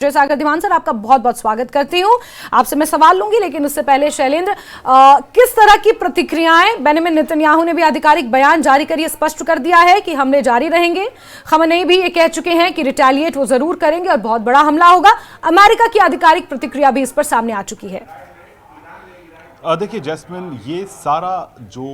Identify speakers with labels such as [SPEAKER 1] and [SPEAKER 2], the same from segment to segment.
[SPEAKER 1] जय सागर दीवान सर, आपका बहुत बहुत स्वागत करती हूँ। आपसे मैं सवाल लूंगी, लेकिन उससे पहले शैलेंद्र, किस तरह की प्रतिक्रियाएं? बेंजामिन नेतन्याहू ने भी आधिकारिक बयान जारी कर स्पष्ट कर दिया है कि हमले जारी रहेंगे। खamenei भी ये कह चुके हैं कि रिटेलिएट वो जरूर करेंगे और बहुत बड़ा हमला होगा। अमेरिका की आधिकारिक प्रतिक्रिया भी इस पर सामने आ चुकी है।
[SPEAKER 2] देखिए जैस्मिन, ये सारा जो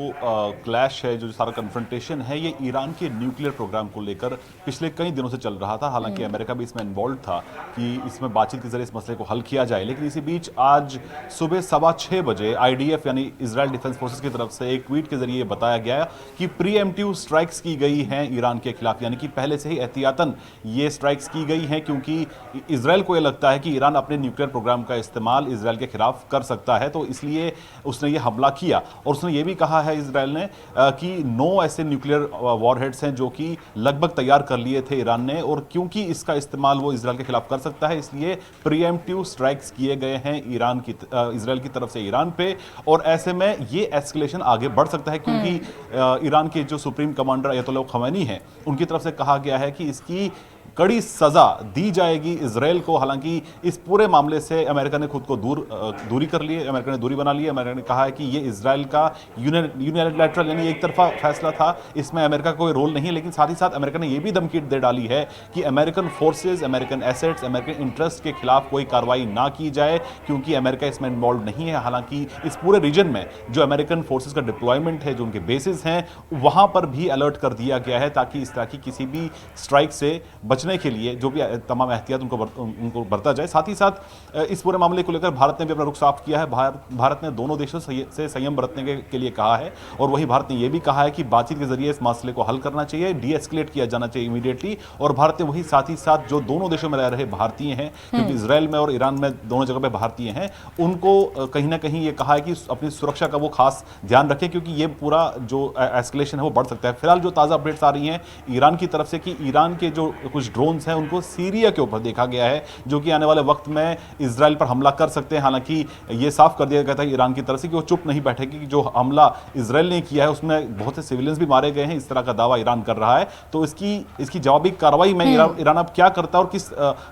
[SPEAKER 2] क्लैश है, जो सारा कन्फ्रंटेशन है, ये ईरान के न्यूक्लियर प्रोग्राम को लेकर पिछले कई दिनों से चल रहा था। हालांकि अमेरिका भी इसमें इन्वॉल्व था कि इसमें बातचीत के जरिए इस मसले को हल किया जाए, लेकिन इसी बीच आज सुबह 6:15 बजे IDF यानी इजराइल डिफेंस फोर्सेस की तरफ से एक ट्वीट के जरिए बताया गया कि प्रीएम्प्टिव स्ट्राइक्स की गई हैं ईरान के खिलाफ, यानी कि पहले से ही एहतियातन ये स्ट्राइक्स की गई हैं, क्योंकि इजराइल को यह लगता है कि ईरान अपने न्यूक्लियर प्रोग्राम का इस्तेमाल इजराइल के खिलाफ कर सकता है, तो इसलिए उसने ये हमला किया। और उसने ये भी कहा है इजराइल ने कि 9 ऐसे न्यूक्लियर वॉरहेड्स हैं जो कि लगभग तैयार कर लिए थे ईरान ने, और क्योंकि इसका इस्तेमाल वो इजराइल के खिलाफ कर सकता है, इसलिए प्रीएम्प्टिव स्ट्राइक्स किए गए हैं इजराइल की तरफ से ईरान पे। और ऐसे में ये एस्केलेशन आगे बढ़ सकता है, क्योंकि ईरान के जो सुप्रीम कमांडर अयतुल्लाह खमैनी हैं, उनकी तरफ से कहा गया है कि इसकी कड़ी सजा दी जाएगी इजराइल को। हालांकि इस पूरे मामले से अमेरिका ने खुद को दूरी कर ली है, अमेरिका ने दूरी बना ली है। अमेरिका ने कहा है कि ये इजराइल का यूनिलैटरल यानी एक तरफा फैसला था, इसमें अमेरिका का कोई रोल नहीं है। लेकिन साथ ही साथ अमेरिका ने यह भी धमकी दे डाली है कि American forces, American assets, American interest के खिलाफ कोई कार्रवाई ना की जाए, क्योंकि अमेरिका इसमें इन्वॉल्व नहीं है। हालांकि इस पूरे रीजन में जो अमेरिकन फोर्सेज का डिप्लॉयमेंट है, जो उनके बेसिस हैं, वहां पर भी अलर्ट कर दिया गया है, ताकि इस तरह की किसी भी स्ट्राइक से बचने के लिए जो भी तमाम एहतियात उनको बरता जाए। साथ ही साथ इस पूरे मामले को लेकर भारत ने भी अपना रुख साफ किया है। भारत ने दोनों देशों से संयम बरतने के लिए कहा है, और वही भारत ने यह भी कहा है कि बातचीत के जरिए इस मसले को हल करना चाहिए, डीएस्केलेट किया जाना चाहिए इमीडिएटली। और भारत ने वही साथ ही साथ जो दोनों देशों में रह रहे भारतीय हैं, क्योंकि इजराइल में और ईरान में दोनों जगह पे भारतीय हैं, उनको कहीं ना कहीं ये कहा है कि अपनी सुरक्षा का वो खास ध्यान रखें, क्योंकि ये पूरा जो एस्केलेशन है वो बढ़ सकता है। फिलहाल जो ताज़ा अपडेट्स आ रही हैं ईरान की तरफ से कि ईरान के जो कुछ ड्रोन्स हैं उनको सीरिया के ऊपर देखा गया है, जो कि आने वाले वक्त में इजराइल पर हमला कर सकते हैं। हालांकि ये साफ कर दिया गया था ईरान की तरफ से कि वो चुप नहीं बैठेगी, कि जो हमला इजराइल ने किया है उसमें बहुत से सिविलियंस भी मारे गए हैं, इस तरह का दावा ईरान कर रहा है। तो इसकी जवाबी कार्रवाई में ईरान अब क्या करता है और किस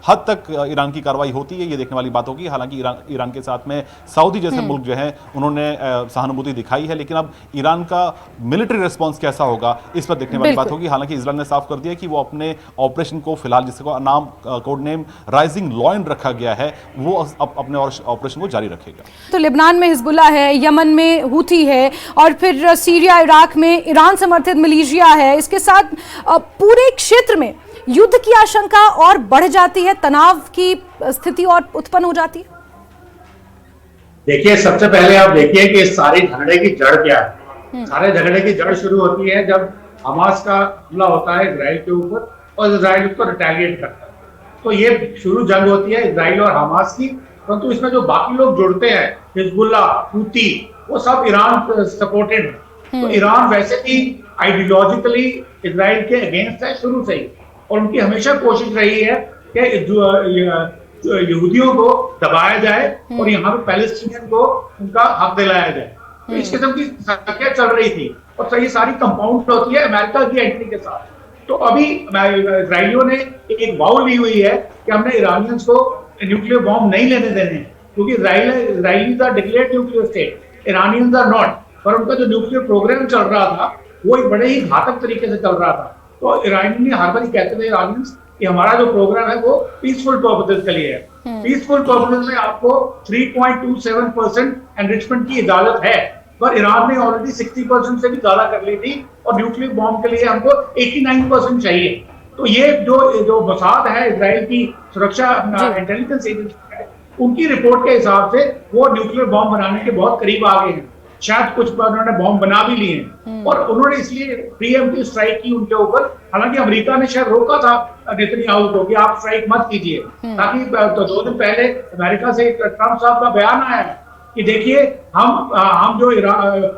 [SPEAKER 2] हद तक ईरान की कार्रवाई होती है, ये देखने वाली बात होगी। हालांकि ईरान के साथ में सऊदी जैसे मुल्क जो है उन्होंने सहानुभूति दिखाई है, लेकिन अब ईरान का मिलिट्री रिस्पॉन्स कैसा होगा इस पर देखने वाली बात होगी। हालांकि इजराइल ने साफ कर दिया कि वो अपने ऑपरेशन को फिलहाल, जिसको नाम कोड नेम राइजिंग लॉयन रखा गया है, वो अपने ऑपरेशन को जारी रखेगा।
[SPEAKER 1] तो लेबनान में हिजबुल्लाह है, यमन में हूथी है, और फिर सीरिया इराक में ईरान समर्थित मिलिशिया है। इसके साथ पूरे क्षेत्र में युद्ध की आशंका और बढ़ जाती है, तनाव की स्थिति और उत्पन्न हो जाती है।
[SPEAKER 3] देखिए, सबसे पहले आप देखिए कि इस सारी झगड़े की जड़ क्या है। सारे झगड़े की जड़ शुरू होती है जब हमास का हमला होता है इजराइल के ऊपर, और इजराइल उसको रिटेलिएट करता है। तो ये शुरू जंग होती है इजराइल और हमास की, परंतु इसमें जो बाकी लोग जुड़ते हैं, हिजबुल्लाह, हूती, वो सब ईरान सपोर्टेड है। तो ईरान वैसे भी आइडियोलॉजिकली इजराइल के अगेंस्ट है शुरू से ही, और उनकी हमेशा कोशिश रही है कि यहूदियों को दबाया जाए और यहाँ पे पैलेस्टीनियन को उनका हक दिलाया जाए। तो इस किस्म की संख्या चल रही थी, और ये सारी कंपाउंड होती है अमेरिका की एंट्री के साथ। तो अभी इजराइलियों ने एक वाव ली हुई है कि हमने ईरानियंस को न्यूक्लियर बॉम्ब नहीं लेने देने, क्योंकि Israelis are declared nuclear state, Iranians are not. पर उनका जो न्यूक्लियर प्रोग्राम चल रहा था वो एक बड़े ही घातक तरीके से चल रहा था। तो ईरानी हर बार कहते थे ईरानियंस कि हमारा जो प्रोग्राम है वो पीसफुल पर्पसेस के लिए है। पीसफुल पर्पसेस में आपको 3.27% एनरिचमेंट की इजाजत है, पर ईरान ने ऑलरेडी 60% से भी ज्यादा कर ली थी, और न्यूक्लियर बॉम्ब के लिए हमको 89% चाहिए। तो ये जो मोसाद है, इजराइल की सुरक्षा इंटेलिजेंस एजेंसी है, उनकी रिपोर्ट के हिसाब से वो न्यूक्लियर बॉम्ब बनाने के बहुत करीब आ गए हैं। शायद कुछ उन्होंने बॉम्ब बना भी लिए हैं, और उन्होंने इसलिए प्रीएम्प्टिव स्ट्राइक की उनके ऊपर। हालांकि अमेरिका ने शायद रोका था नेतन्याहू को कि आप स्ट्राइक मत कीजिए, ताकि तो 2 दिन पहले अमेरिका से ट्रंप साहब का बयान आया है कि देखिए हम जो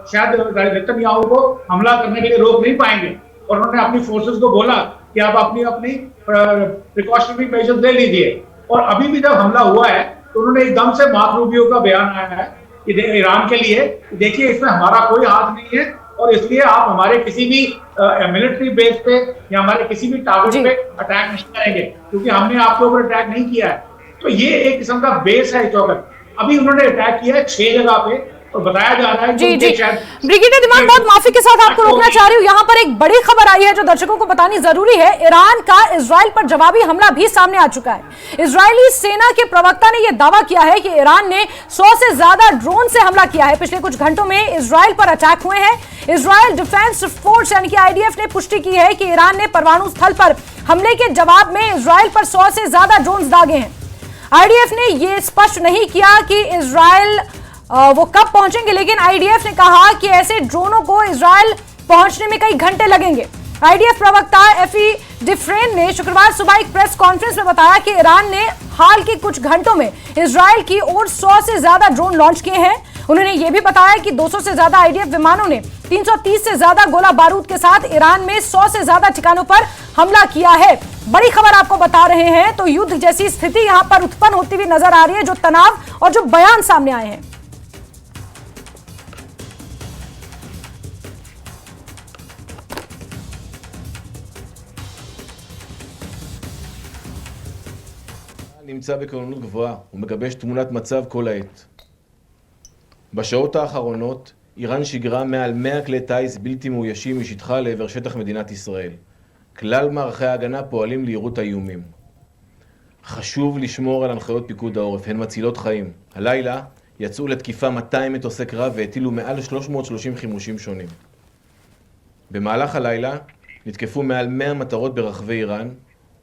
[SPEAKER 3] शायद नेतन्याहू को हमला करने के लिए रोक नहीं पाएंगे, और उन्होंने अपनी फोर्सेस को बोला कि आप अपनी प्रिकॉशनरी मेजर्स ले लीजिए। और अभी भी जब हमला हुआ है तो उन्होंने एकदम से मार्को रूबियो का बयान आया है कि ईरान के लिए, देखिए इसमें हमारा कोई हाथ नहीं है, और इसलिए आप हमारे किसी भी मिलिट्री बेस पे या हमारे किसी भी टारगेट पे अटैक नहीं करेंगे, क्योंकि हमने आपके ऊपर अटैक नहीं किया है। तो ये एक किस्म का बेस है चौकट। अभी उन्होंने अटैक किया है 6 जगह पे और बताया जा रहा है
[SPEAKER 1] जी
[SPEAKER 3] कि
[SPEAKER 1] जी
[SPEAKER 3] शायद
[SPEAKER 1] ब्रिगेडियर धीमान, बहुत माफी के साथ आपको रोकना चाह रही हूँ, यहाँ पर एक बड़ी खबर आई है जो दर्शकों को बतानी जरूरी है। ईरान का इजराइल पर जवाबी हमला भी सामने आ चुका है। इजरायली सेना के प्रवक्ता ने यह दावा किया है कि ईरान ने 100 से ज्यादा ड्रोन से हमला किया है। पिछले कुछ घंटों में इजराइल पर अटैक हुए हैं। इजराइल डिफेंस फोर्स यानी कि आईडीएफ ने पुष्टि की है कि ईरान ने परमाणु स्थल पर हमले के जवाब में इजराइल पर 100 से ज्यादा ड्रोन दागे हैं। आईडीएफ ने यह स्पष्ट नहीं किया कि इजराइल वो कब पहुंचेंगे, लेकिन आईडीएफ ने कहा कि ऐसे ड्रोनों को इजराइल पहुंचने में कई घंटे लगेंगे। आईडीएफ प्रवक्ता एफी डिफ्रेन ने शुक्रवार सुबह एक प्रेस कॉन्फ्रेंस में बताया कि ईरान ने हाल के कुछ घंटों में इजराइल की ओर 100 से ज्यादा ड्रोन लॉन्च किए हैं। उन्होंने यह भी बताया कि 200 से ज्यादा आईडीएफ विमानों ने 330 से ज्यादा गोला बारूद के साथ ईरान में 100 से ज्यादा ठिकानों पर हमला किया है। बड़ी खबर आपको बता रहे हैं, तो युद्ध जैसी स्थिति यहां पर उत्पन्न होती हुई नजर आ रही है। जो तनाव और जो बयान सामने आए हैं,
[SPEAKER 4] נמצא בכוננות גבוהה ומגבש תמונת מצב כל העת. בשעות האחרונות איראן שיגרה מעל 100 כלי טיס בלתי מאוישים משטחה לעבר שטח מדינת ישראל. כלל מערכי ההגנה פועלים לירות האיומים. חשוב לשמור על הנחיות פיקוד העורף, הן מצילות חיים. הלילה יצאו לתקיפה 200 מטוסי קרב והטילו מעל 330 חימושים שונים. במהלך הלילה נתקפו מעל 100 מטרות ברחבי איראן,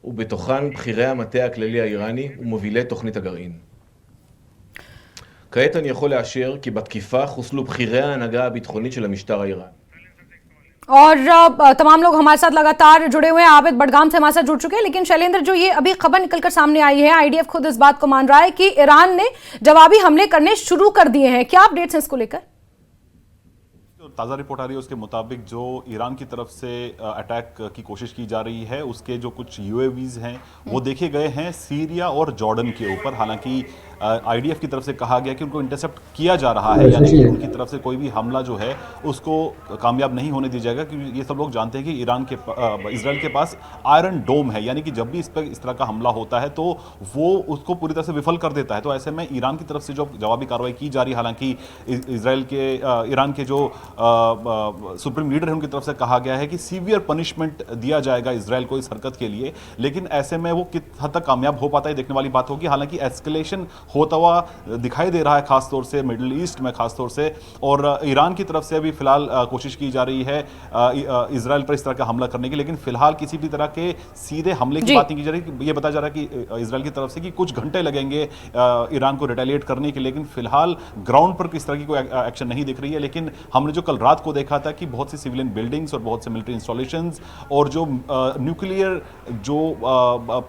[SPEAKER 4] ובתוכן בכירי המטה הכללי האיראני ומובילי תוכנית הגרעין. כעת אני יכול לאשר כי בתקיפה חוסלו בכירי ההנהגה הביטחונית של המשטר האיראני.
[SPEAKER 1] और तमाम लोग हमारे साथ लगातार जुड़े हुए हैं। आबिद बडगाम से हमारे साथ जुड़ चुके हैं। लेकिन शैलेंद्र, जो ये अभी खबर निकलकर सामने आई है, आईडीएफ खुद इस बात को मान रहा है कि ईरान ने जवाबी हमले करने शुरू कर दिए हैं। क्या अपडेट्स हैं इसको लेकर?
[SPEAKER 2] ताज़ा रिपोर्ट आ रही है उसके मुताबिक जो ईरान की तरफ से अटैक की कोशिश की जा रही है, उसके जो कुछ यूएवीज हैं वो देखे गए हैं सीरिया और जॉर्डन के ऊपर। हालांकि आईडीएफ की तरफ से कहा गया कि उनको इंटरसेप्ट किया जा रहा है, यानी कि उनकी तरफ से कोई भी हमला जो है उसको कामयाब नहीं होने दिया जाएगा, क्योंकि ये सब लोग जानते हैं कि इजराइल के पास आयरन डोम है, यानी कि जब भी इस पर इस तरह का हमला होता है तो वो उसको पूरी तरह से विफल कर देता है। तो ऐसे में ईरान की तरफ से जो जवाबी कार्रवाई की जा रही है, हालांकि ईरान के जो सुप्रीम लीडर है उनकी तरफ से कहा गया है कि सीवियर पनिशमेंट दिया जाएगा इजराइल को इस हरकत के लिए, लेकिन ऐसे में वो किस हद तक कामयाब हो पाता है देखने वाली बात होगी। हालांकि एस्केलेशन होता हुआ दिखाई दे रहा है, खासतौर से मिडिल ईस्ट में खासतौर से, और ईरान की तरफ से अभी फिलहाल कोशिश की जा रही है इजराइल पर इस तरह का हमला करने की, लेकिन फिलहाल किसी भी तरह के सीधे हमले की बात नहीं की जा रही। ये बताया जा रहा है कि इजराइल की तरफ से कि कुछ घंटे लगेंगे ईरान को रिटेलिएट करने के, लेकिन फिलहाल ग्राउंड पर किस तरह की कोई एक्शन नहीं दिख रही है। लेकिन हमने जो कल रात को देखा था कि बहुत सी सिविलियन बिल्डिंग्स और बहुत से मिलिट्री इंस्टॉलेशंस और जो न्यूक्लियर जो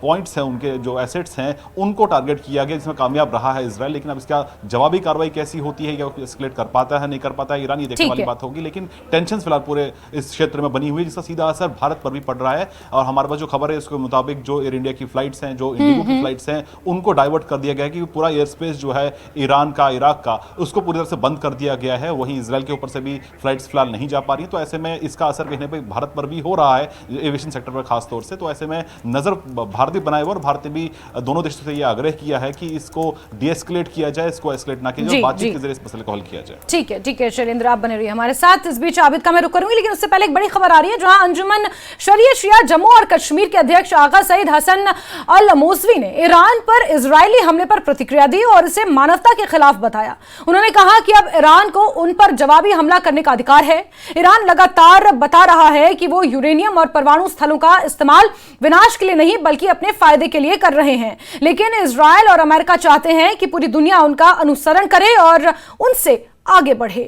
[SPEAKER 2] पॉइंट्स हैं, उनके जो एसेट्स हैं, उनको टारगेट किया गया, जिसमें कामयाब रहा है इजराइल। लेकिन अब इसका जवाबी कार्रवाई कैसी होती है, या एस्केलेट कर पाता है नहीं कर पाता है ईरान, ये देखने वाली बात होगी। लेकिन टेंशन फिलहाल पूरे इस क्षेत्र में बनी हुई है, जिसका सीधा असर भारत पर भी पड़ रहा है। और हमारे पास जो खबर है उसके मुताबिक जो एयर इंडिया की फ्लाइट्स हैं, जो इंडिगो की फ्लाइट्स हैं, उनको डाइवर्ट कर दिया गया है, कि पूरा एयर स्पेस जो है ईरान का, इराक का, उसको पूरी तरह से बंद कर दिया गया है। वहीं इजराइल के ऊपर से भी फ्लाइट्स फिलहाल नहीं जा पा रही। तो ऐसे में इसका असर कहीं पे भारत पर भी हो रहा है, एविएशन सेक्टर पर खास तौर से। तो ऐसे में नजर भारत भी बनाए हुआ, और भारत ने भी दोनों देशों से यह आग्रह किया है कि इसको डीएस्केलेट किया जाए, इसको एस्केलेट ना किया जाए, बातचीत के जरिए इस मसले को हल किया जाए।
[SPEAKER 1] ठीक है शैलेंद्र, आप बने रहिए हमारे साथ। इस बीच आबिद का मैं रुक करूंगी, लेकिन उससे पहले एक बड़ी खबर आ रही है, जहां अंजुमन शरिया शिया जम्मू और कश्मीर के अध्यक्ष आगा सईद हसन अल मौसवी ने ईरान पर इजरायली हमले पर प्रतिक्रिया दी और इसे मानवता के खिलाफ बताया। उन्होंने कहा कि अब ईरान को उन पर जवाबी हमला करने का अधिकार है। ईरान लगातार बता रहा है कि वो यूरेनियम और परमाणु स्थलों का इस्तेमाल विनाश के लिए नहीं, बल्कि अपने फायदे के लिए कर रहे हैं। लेकिन इजरायल और अमेरिका चाहते हैं कि पूरी दुनिया उनका अनुसरण करे और उनसे आगे बढ़े।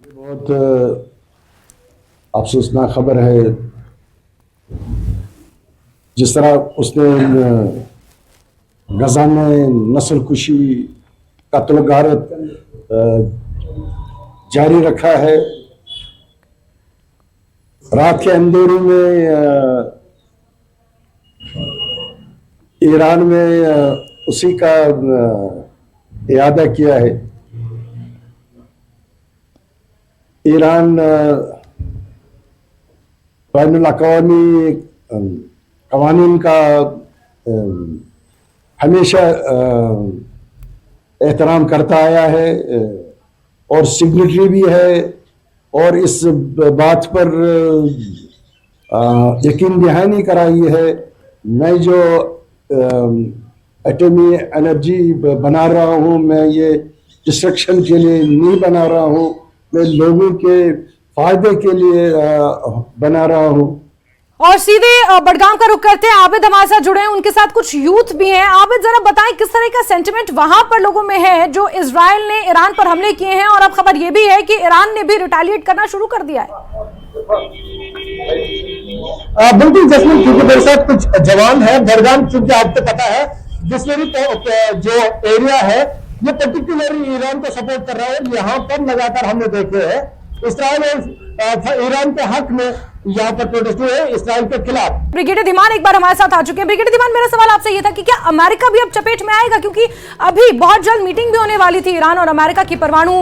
[SPEAKER 5] बहुत अफसोसनाक खबर है, जिस तरह उसने गजा में नस्ल कुशी, कत्ल गारत जारी रखा है। रात के अंधेरे में ईरान में उसी का इरादा किया है। ईरान बैनुल अक़वामी क़वानीन का हमेशा एहतराम करता आया है और सिग्नेटरी भी है, और इस बात पर यकीन दहानी कराई है। मैं जो एटमी एनर्जी बना रहा हूँ, मैं ये डिस्ट्रक्शन के लिए नहीं बना रहा हूँ, मैं लोगों के फायदे के लिए बना रहा हूँ।
[SPEAKER 1] और सीधे बडगाम का रुख करते हैं, आबिद हमारे साथ जुड़े हैं, उनके साथ कुछ यूथ भी हैं। आबिद, जरा बताएं किस तरह का सेंटिमेंट वहां पर लोगों में है जो इजराइल ने ईरान पर हमले किए हैं, और अब खबर यह भी है कि ईरान ने भी रिटेलिएट करना शुरू कर दिया है।
[SPEAKER 6] बिल्कुल जैस्मिन, क्योंकि मेरे साथ कुछ जवान है। बडगाम चूंकि आपको पता है डिस्टिलरी जो एरिया है ये पर्टिकुलरली ईरान को सपोर्ट कर रहा है। यहाँ पर लगातार हमने देखे हैं इस्राइल और ईरान के हक में यहाँ पर प्रोटेस्ट हुए इस्राइल के खिलाफ।
[SPEAKER 1] ब्रिगेडियर धीमान एक बार हमारे साथ आ चुके हैं। ब्रिगेडियर धीमान, मेरा सवाल आपसे ये था कि क्या अमेरिका भी अब चपेट में आएगा, क्योंकि अभी बहुत जल्द मीटिंग भी होने वाली थी ईरान और अमेरिका की परमाणु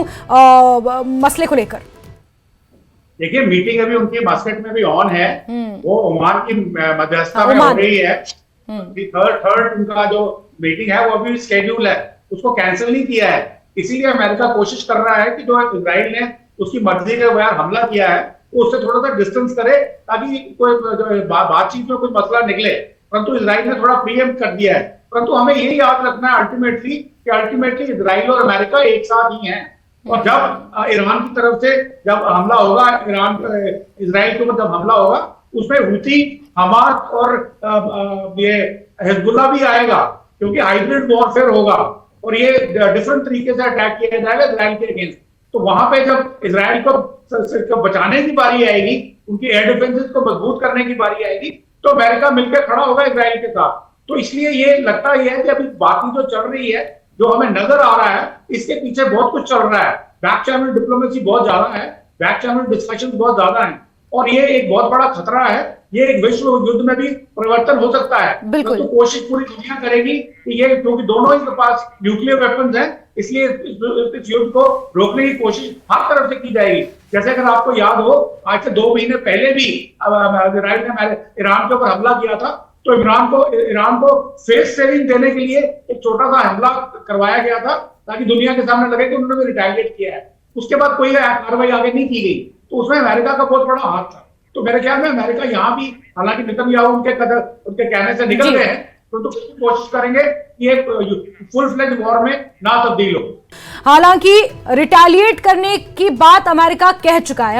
[SPEAKER 1] मसले को लेकर।
[SPEAKER 3] देखिए, मीटिंग अभी उनकी मस्कट में भी ऑन है, वो ओमान की मध्यस्थता में हो रही है। थर्ड उनका जो मीटिंग है वो अभी स्केड्यूल है, उसको कैंसिल नहीं किया है। इसीलिए अमेरिका कोशिश कर रहा है कि जो इजराइल ने उसकी मर्जी के बगैर हमला किया है उससे थोड़ा सा डिस्टेंस करे, ताकि कोई बातचीत में कोई मसला निकले। परंतु इजराइल ने थोड़ा प्रीएम्प्ट कर दिया है। परंतु हमें यही याद रखना है अल्टीमेटली इजराइल और अमेरिका एक साथ ही हैं। और जब ईरान की तरफ से जब हमला होगा, इजराइल के ऊपर जब हमला होगा, उसमें हुती, हमास और ये हिजबुल्लाह भी आएगा, क्योंकि हाइब्रिड वॉरफेयर होगा और ये डिफरेंट तरीके से अटैक किया जाएगा इजराइल के अगेंस्ट। तो वहां पे जब इजराइल को बचाने की बारी आएगी, उनकी एयर डिफेंसेस को मजबूत करने की बारी आएगी, तो अमेरिका मिलकर खड़ा होगा इजराइल के साथ। तो इसलिए ये लगता ही है कि अभी बातें जो चल रही है, जो हमें नजर आ रहा है, इसके पीछे बहुत कुछ चल रहा है। बैक चैनल डिप्लोमेसी बहुत ज्यादा है, बैक चैनल डिस्कशन बहुत ज्यादा है, और ये एक बहुत बड़ा खतरा है। ये एक विश्व युद्ध में भी परिवर्तन हो सकता है।
[SPEAKER 1] बिल्कुल।
[SPEAKER 3] तो कोशिश पूरी दुनिया करेगी कि ये, क्योंकि दोनों ही के पास न्यूक्लियर वेपन्स हैं, इसलिए इस युद्ध को रोकने की कोशिश हर तरफ से की जाएगी। जैसे अगर आपको याद हो, आज से 2 महीने पहले भी इजराइल ने ईरान के ऊपर हमला किया था, तो ईरान को फेस सेविंग देने के लिए एक छोटा सा हमला करवाया गया था, ताकि दुनिया के सामने लगे कि उन्होंने भी रिटेलिएट किया है। उसके बाद कोई कार्रवाई आगे नहीं की गई, तो उसमें अमेरिका का बहुत बड़ा हाथ था। तो मेरे ख्याल में अमेरिका यहाँ भी, हालांकि नेतन्याहू उनके कहने से निकल गए हैं, तो कोशिश करेंगे कि एक फुल फ्लेज वॉर में ना तब्दील हो।
[SPEAKER 1] हालांकि रिटेलिएट करने की बात अमेरिका कह चुका है,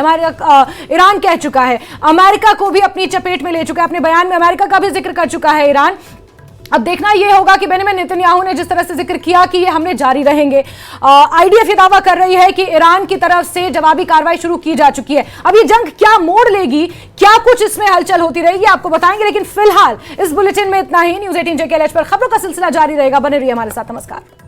[SPEAKER 1] ईरान कह चुका है, अमेरिका को भी अपनी चपेट में ले चुका है। अपने बयान में अमेरिका का भी जिक्र कर चुका है ईरान। अब देखना यह होगा कि बेंजामिन नेतन्याहू ने जिस तरह से जिक्र किया कि ये हमले जारी रहेंगे। आईडीएफ ये दावा कर रही है कि ईरान की तरफ से जवाबी कार्रवाई शुरू की जा चुकी है। अब ये जंग क्या मोड़ लेगी, क्या कुछ इसमें हलचल होती रहेगी, आपको बताएंगे। लेकिन फिलहाल इस बुलेटिन में इतना ही। न्यूज़ 18 JKLH पर खबरों का सिलसिला जारी रहेगा। बने रहिए हमारे साथ। नमस्कार।